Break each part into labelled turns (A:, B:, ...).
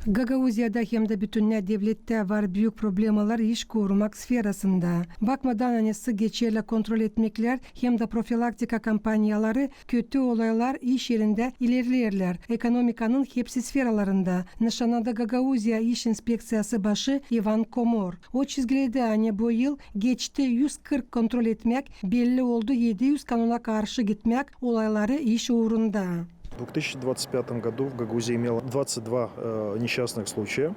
A: Gagauziyada hem de bütünle devlette var büyük problemler iş korumak sferasında. Bakmadan anısı geçerli kontrol etmekler hem de profilaktika kampanyaları kötü olaylar iş yerinde ilerlerler. Ekonomikanın hepsi sferalarında. Nişanada Gagauzya İş İnspeksiyası başı Ivan Komor. O çizgilerde hani bu yıl geçti 140 kontrol etmek, belli oldu 700 kanuna karşı gitmek olayları iş uğrunda.
B: В 2025 году в Гагаузии имело 22 несчастных случая,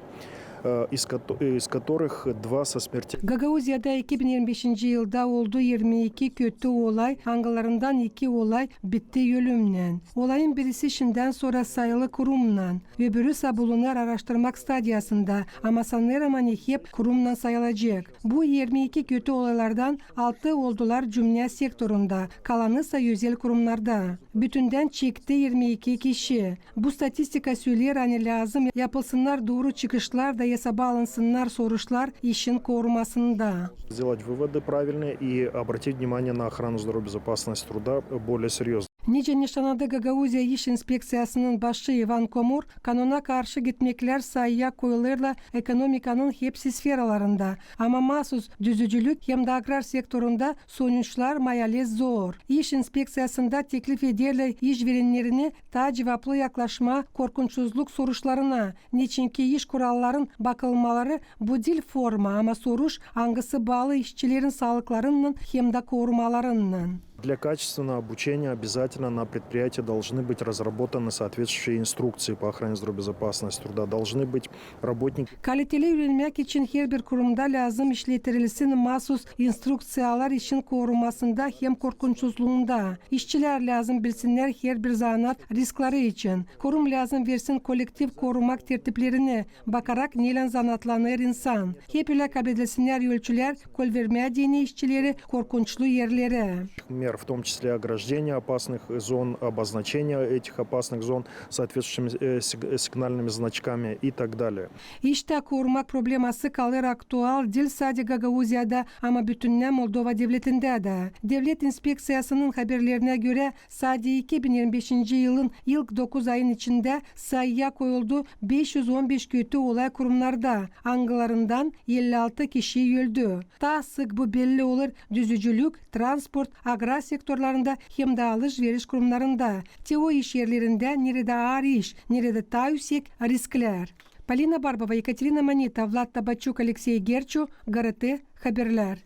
B: из которых 2 со смертельным.
A: Gagauziyada 2025 yılda oldu 22 kötü olay, hangilarından 2 olay bitti ölümle. Olayın birisi şimdiden sonra sayılı kurumla, öbürü sabulunar araştırmak stadyasında ama sanırım hani hep kurumla sayılacak. Bu 22 kötü olaylardan 6 oldular cümle sektöründe, kalanı ise özel kurumlarda. Bütünden çıktı 22 kişi. Bu statistika söyler hani lazım yapılsınlar doğru çıkışlar da hesaba alınsınlar soruşlar işin korumasında.
B: Сделать выводы правильные и обратить внимание на охрану здоровья и безопасность труда более серьезно.
A: Nice nişanada Gagauzya İş İnspeksiyası'nın başı Ivan Komor, kanuna karşı gitmekler sayıya koyulurla ekonomikanın hepsi sferalarında. Ama mahsus düzücülük hem de agrar sektöründe sonuçlar mayali zor. İş İnspeksiyası'nda teklif ederler işverenlerini daha cevaplı yaklaşma korkunçsuzluk soruşlarına. Niçin ki iş kuralların bakılmaları bu dil forma ama soruş hangisi bağlı işçilerin sağlıklarının hem de korumalarının.
B: Для качественного обучения обязательно на предприятии должны быть разработаны соответствующие инструкции по охране здоровья и безопасности труда. Должны быть работники.
A: Kaliteli öğrenmek için her bir kurumda lazım işletilsin mahsus instruksiyalar işin korumasında hem korkunçsuzluğunda. İşçiler lazım bilsinler her bir zanaat riskleri için. Kurum lazım versin kolektif korumak tertiplerini bakarak neyle zanaatlanır insan. Hep ile kabedilsinler ölçüler kol vermediğini işçileri korkunçlu yerlere.
B: Мер, в том числе ограждения опасных зон, обозначения этих опасных зон соответствующими сигнальными значками и так далее.
A: İşte korumak probleması kalır aktual değil sadece Gagauzya'da ama bütünle Moldova devletinde de. Devlet İnspeksiyası'nın haberlerine göre sadece 2025 yılın ilk 9 ayın içinde sayıya koyuldu 515 kötü olay kurumlarda. Hangilarından 56 kişi öldü. Daha sık bu belli olur düzücülük, transport, agrar sektörlerinde hem de alışveriş kurumlarında. Teo iş yerlerinde nerede ağır iş, nerede daha yüksek riskler. Полина Барбова, Екатерина Манita, Влад Табачук, Алексей Герчу, ГРТ, Haberler.